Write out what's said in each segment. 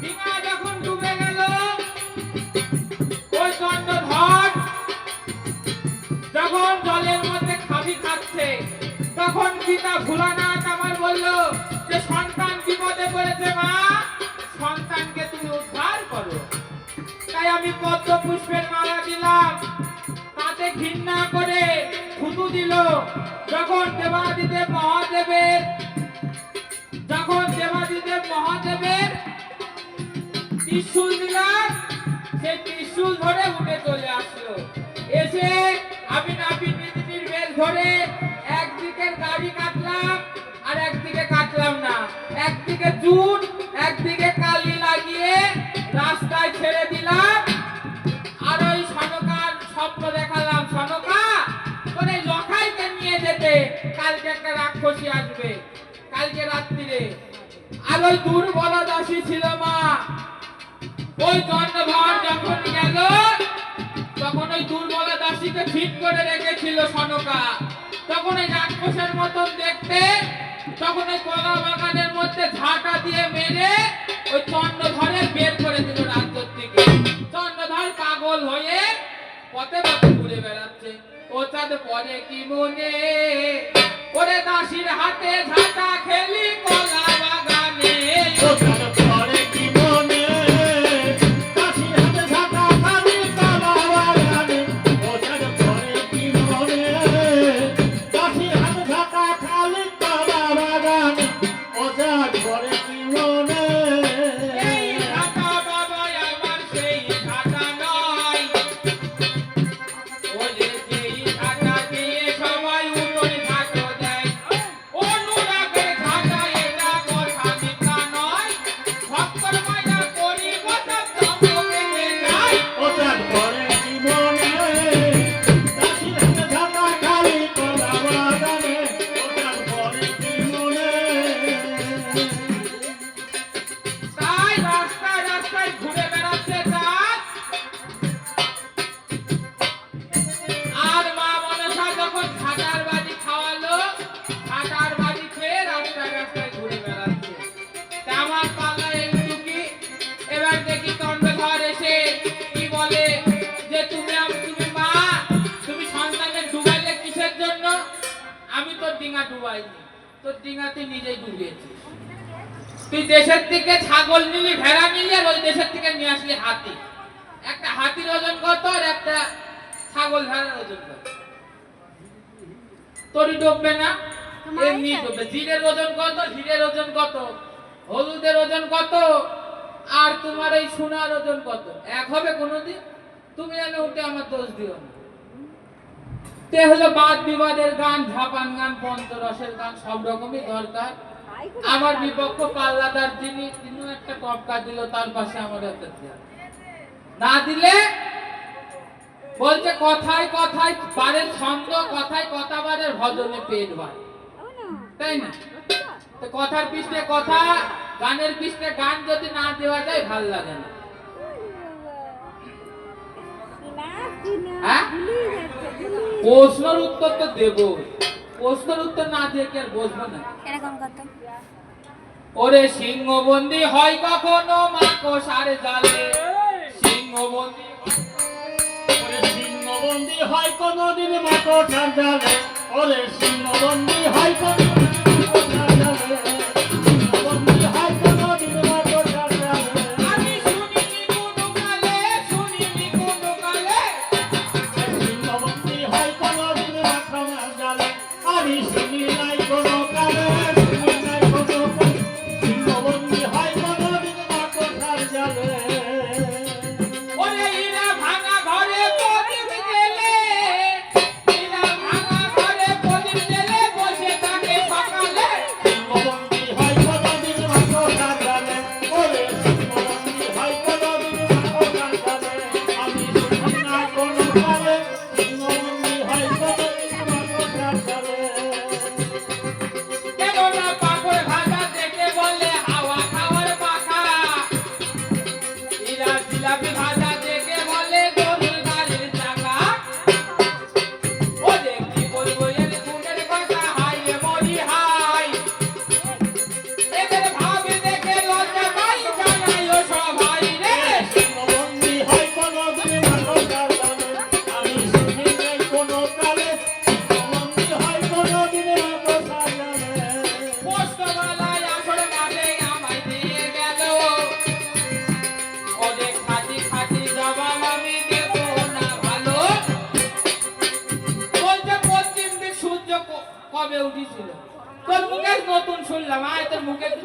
ডিঙা যখন ডুবে গেল, ওই চন্দ্রধর যখন জলের মধ্যে খাবি খাচ্ছে, তখন পিতা ভোলানাথ আমার বলল যে সন্তান বিপদে পড়েছে মা, সন্তানকে তুমি উদ্ধার করো। তাই আমি পদ্ম পুষ্পের মালা দিলাম, তাতে ঘৃণা করে থুতু দিল। যখন দেবাদিদেব মহাদেবের ত্রিশূল দিলাম, সেই ত্রিশূল ধরে উঠে চলে আসলো। এসে আমি নাপিত পৃথিবীর বেল ধরে একদিকের গাড়ি কাটলাম আর একদিকে কাটলাম না, একদিকে জুট একদিকে কালি লাগিয়ে রাস্তায় ছেড়ে দিলাম। আর ওই সনকার স্বপ্ন দেখালাম, সনকা তোর এই লখাইকে নিয়ে যেতে, কালকে একটা রাক্ষসী আসবে কালকে রাত্রিরে। আর ওই দুর্বলা দাসী ছিল মা, ওই চন্দ্রধর যখন গেল তখন ওই দুর্বলা দাসীকে ঠিক করে রেখেছিল সনকা। তখন ওই রাক্ষসের মতন দেখতে, তখন ওই কলা বাগানের মধ্যে ঝাঁটা দিয়ে মেরে ওই চন্দ্রধরে বের করে দিল রাজ্য থেকে। চন্দ্রধর পাগল হয়ে পথে পথে ঘুরে বেড়াচ্ছে। ও চাঁদ পরে কি মনে, ওরে দাসীর হাতে ঝাঁটা খেলি কলা বাগানে। ও চাঁদ পরে কি মনে, দাসীর হাতে ঝাঁটা খালি কলা বাগানে। ও চাঁদ পরে কি মনে, দাসীর হাতে ঝাঁটা খালি কলা বাগানে। ও চাঁদ পরে কি মনে, এই ঝাঁটা বাবা আমার সেই ঝাঁটা নয়, ওরে যেই ঝাঁটা দিয়ে সবাই উঠোনে ঝাঁটো দেয়। অনুরাগের ঝাঁটা এটা কথা মিথ্যা নয়, ভক্তর মায়া করি কথা চমকে যায়। ও চাঁদ পরে কি মনে, দাসীর হাতে ঝাঁটা খালি কলা বাগানে। ও চাঁদ পরে কি মনে। তাই রাস্তায় রাস্তায় ঘুরে বেড়াচ্ছে চাঁদ। আর মা মনসা যখন ঝাঁটার বাজি খাওয়ালো, ঝাঁটার বাজি খেয়ে রাস্তায় রাস্তায় ঘুরে বেড়াচ্ছে। তা আমার পাল্লা একটু কি, এবার দেখি চন্দ্রধর এসে কি বলে যে তুমি মা, তুমি সন্তানের ডুবাইলে কিসের জন্য? আমি তোর ডিঙা ডুবাইনি, তোর ডিঙা তুই নিজেই ডুবিয়েছিস। তুই দেশের থেকে ছাগল নিলি, ভেড়া নিলি, আর ওই দেশের থেকে নিয়ে আসলি হাতি। একটা হাতির ওজন কত আর একটা ছাগল ভেড়ার ওজন কত? তোরই ডুববে না, এমনি ডুববে। জিরের ওজন কত, হিরের ওজন কত, হলুদের ওজন কত, আর তোমার এই সোনার ওজন কত? এক হবে কোনোদিন? তুমি যেন উঠে আমার দোষ দিও না। তে হলো বাদ বিবাদের গান, ঝাপান গান, পঞ্চরসের গান, সব রকমই দরকার। আমার বিপক্ষ পাল্লাদার তিনিও একটা টপকা দিল, তার পাশে আমার একটা দেয়া না দিলে বলছে কথায় কথায় বারের ছন্দ, কথায় কথা বারের ভজনে পেট বাড়ে, তাই না? তো কথার পৃষ্ঠে কথা, গানের পৃষ্ঠে গান যদি না দেওয়া যায় ভাল লাগে না। হ্যাঁ, প্রশ্নের উত্তর তো দেব, প্রশ্নের উত্তর না দিয়ে কি আর বসবো না? এরকম কথা। ওরে সিংহবন্দি হয় কখনো মাকড়সার জালে, সিংহবন্দি, ওরে সিংহবন্দি হয় কোনদিন মাকড়সার জালে, ওরে সিংহবন্দি হয় কোনদিন মাকড়সার জালে, সিংহবন্দি হয় কোনদিন মাকড়সার জালে। আমি শুনিনি কোনো কালে, শুনিনি কোনো কালে, সিংহবন্দি হয় কোনদিন মাকড়সার জালে। আমি শুনি নাই কোনো কালে, শুনি নাই কোনো কালে, সিংহবন্দি হয় কোনদিন মাকড়সার জালে। ওরে ইরা ভাঙা ঘরে প্রদীপ জ্বেলে, ইরা ভাঙা ঘরে প্রদীপ জ্বেলে বসে থাকে সকালে, সিংহবন্দি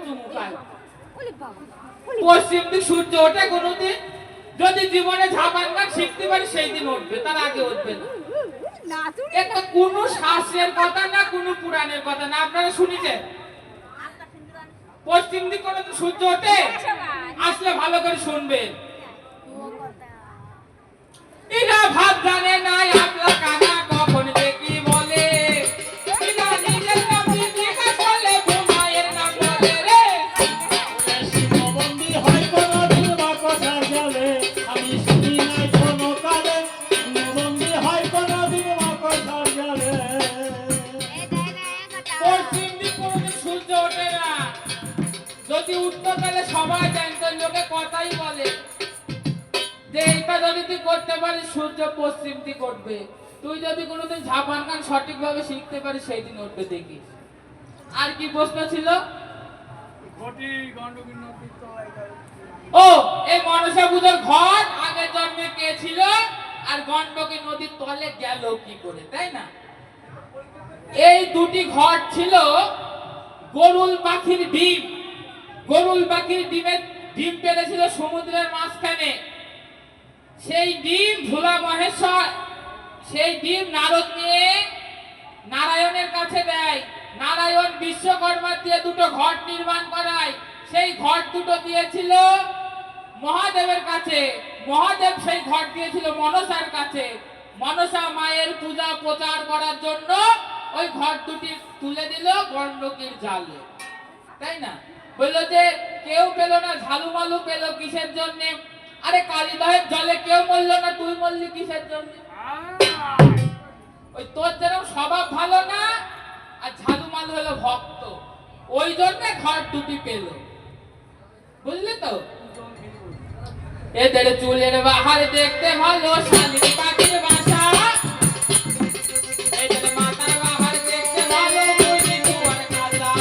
চুমু খায়। পশ্চিম দিক সূর্য ওঠে কোনোদিন? যদি জীবনে ঝাপান গান শিখতে পারি সেই দিন উঠবে, তার আগে উঠবে না। এটা কোনো শাস্ত্রের কথা না, কোনো পুরাণের কথা না। আপনারা শুনেছেন পশ্চিম দিক কোনোদিন সূর্য ওঠে? আসলে ভালো করে শুনবেন। এরা ভাব জানে না আপলা কানা কখন যে কি বলে। এরা নিজের নাম জিজ্ঞাসা করলে ঘুমায়ের নাম বলে রে। শিববন্দি হয় কোনদিন বাকসার জালে, আমি শুনি নাই কোনো কালে। শিববন্দি হয় কোনদিন বাকসার জালে। পশ্চিম দিক কোনোদিন সূর্য ওঠে না। যদি উঠতো তাহলে সবাই জানতো, লোকে কথাই বলে যে এইটা যদি তুই করতে পারিস সূর্য পশ্চিম দিক উঠবে। তুই যদি কোনোদিন ঝাপান গান সঠিকভাবে শিখতে পারিস সেই দিন উঠবে, দেখিস। আর কি প্রশ্ন ছিল? ও, এই মনসা পুজোর ঘট আগের জন্মে কে ছিল আর গণ্ডকী নদীর তলে গেল কি করে, তাই না? এই দুটি ঘট ছিল গরুল পাখির ডিম। গরুল পাখির ডিম পেড়েছিল সমুদ্রের মাঝখানে। সেই ডিম ভোলা মহেশ্বর সেই ডিম নারদ নিয়ে নারায়ণের কাছে দেয়। নারায়ণ বিশ্বকর্মা দিয়ে দুটো ঘট নির্মাণ করায়। সেই ঘট দুটো দিয়েছিল মহাদেবের কাছে। মহাদেব সেই ঘট দিয়েছিল মনসার কাছে। মনসা মায়ের পূজা প্রচার করার জন্য ওই ঘট দুটি তুলে দিল গণ্ডকীর জালে, তাই না? বললো যে কেউ পেল না, ঝালুমালু পেল কিসের জন্য? আরে কালীদহের জলে কেউ মরল না, তুই মরলি কিসের জন্য? ওই তোর যেরকম স্বভাব ভালো না আর ঝালুমালু হলো ভক্ত, ওই জন্য ঘর দুটি পেল, বুঝলি তো? এদের চুলের বাহার দেখতে ভালো, শালিক পাখির বাসা। এদের মাথার বাহার দেখতে ভালো, মুরগি দুয়ার কাঁচা।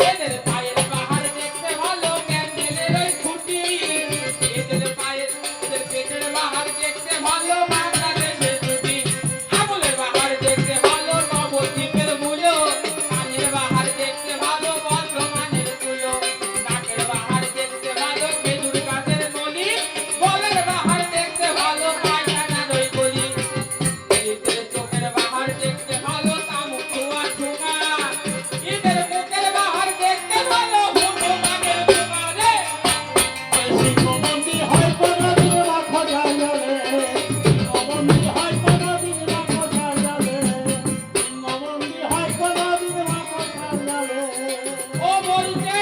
এদের পায়ের বাহার দেখতে ভালো, ক্যান্ডেলের ওই খুঁটি। এদের পেটের বাহার দেখতে ভালো, বাংলাদেশের ছুটি। আঙুলের বাহার দেখতে ভালো, নবদ্বীপের মূলো। কানের বাহার দেখতে ভালো, বর্ধমানের তুলো। নাকের বাহার দেখতে ভালো, খেজুর গাছের নলি। গলার বাহার দেখতে ভালো, পায়খানার ওই গলি। এদের চোখের বাহার দেখতে ভালো, তামুক ছোঁয়া ছোঁয়া। এদের মুখের বাহার দেখতে ভালো, হনুমানের ছোঁয়া রে। শিববন্দি হয় কোনদিন বাকসার জালে, শিববন্দি হয় কোনদিন বাকসার জালে। শিববন্দি হয় কোনদিন বাকসার জালে। ও বলছে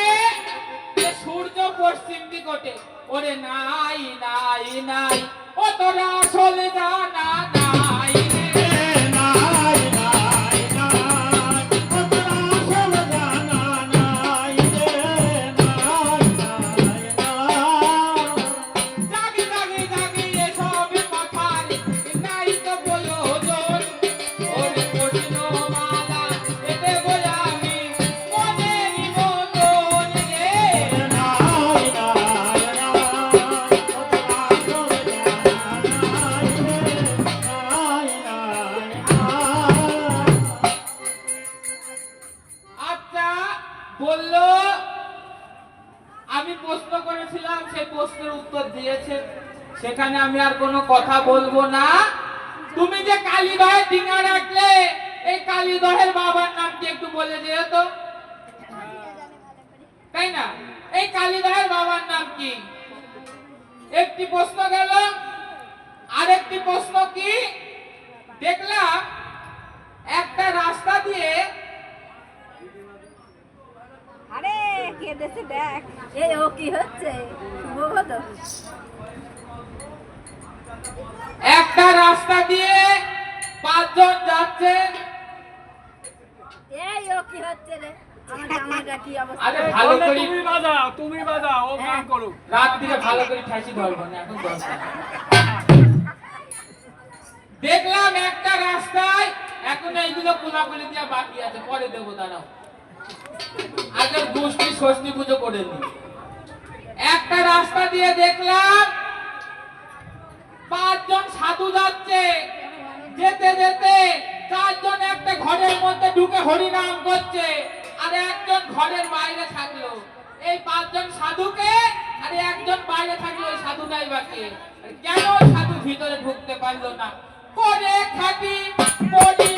যে সূর্য পশ্চিম দিক ওঠে। ওরে নাই নাই নাই, ও তোরা আসলে জানা নাই রে। নাই নাই নাই, তোরা আসল জানা নাই রে। নাই নাই নাই। জাগি জাগি জাগি এসব কথার নাই তো প্রয়োজন। ওরে কঠিন মালা এতে বলে আমি মনের মতন রে। নাই নাই নাই, তোরা আসল জানা নাই রে। নাই নাই নাই। আচ্ছা, বললো আমি প্রশ্ন করেছিলাম, সেই প্রশ্নের উত্তর দিয়েছে, সেখানে আমি আর কোনো কথা বলবো না। তুমি যে কালীদহের ডিঙা রাখলে, এই কালীদহের বাবার নাম কি একটু বলে দিও তো, তাই না? এই কালীদহের বাবার নাম কি? একটি প্রশ্ন গেল। আরেকটি প্রশ্ন কি? দেখলাম একটা রাস্তা দিয়ে আরে কেঁদেছে দেখ। এই ও কি হচ্ছে? শুভবোধ। একটা রাস্তা দিয়ে পাঁচজন যাচ্ছে। এই ও কি হচ্ছে রে? আমার জামাটা কি অবস্থা? আরে ভালো করে তুমি বাজাও ও গান করো। রাত দিকে ভালো করে ঠাসি ধরবো না, এখন দরকার। দেখলাম একটা রাস্তায় এখন এইগুলো কোলাকুলি দিয়া বাকি আছে, পরে দেবো, দাঁড়াও। আগে গোষ্ঠী ষষ্ঠী পুজো করে নি। একটা রাস্তা দিয়ে দেখলাম পাঁচজন সাধু যাচ্ছে। যেতে যেতে চারজন একটা ঘরের মধ্যে ঢুকে হরিনাম করছে। আর একজন ঘরের বাইরে থাকলো। এই পাঁচজন সাধুকে আর একজন বাইরে থাকলো, ওই সাধু নাই বাকি। কেন সাধু ভিতরে ঢুকতে পারলো না? করে খাটি বলি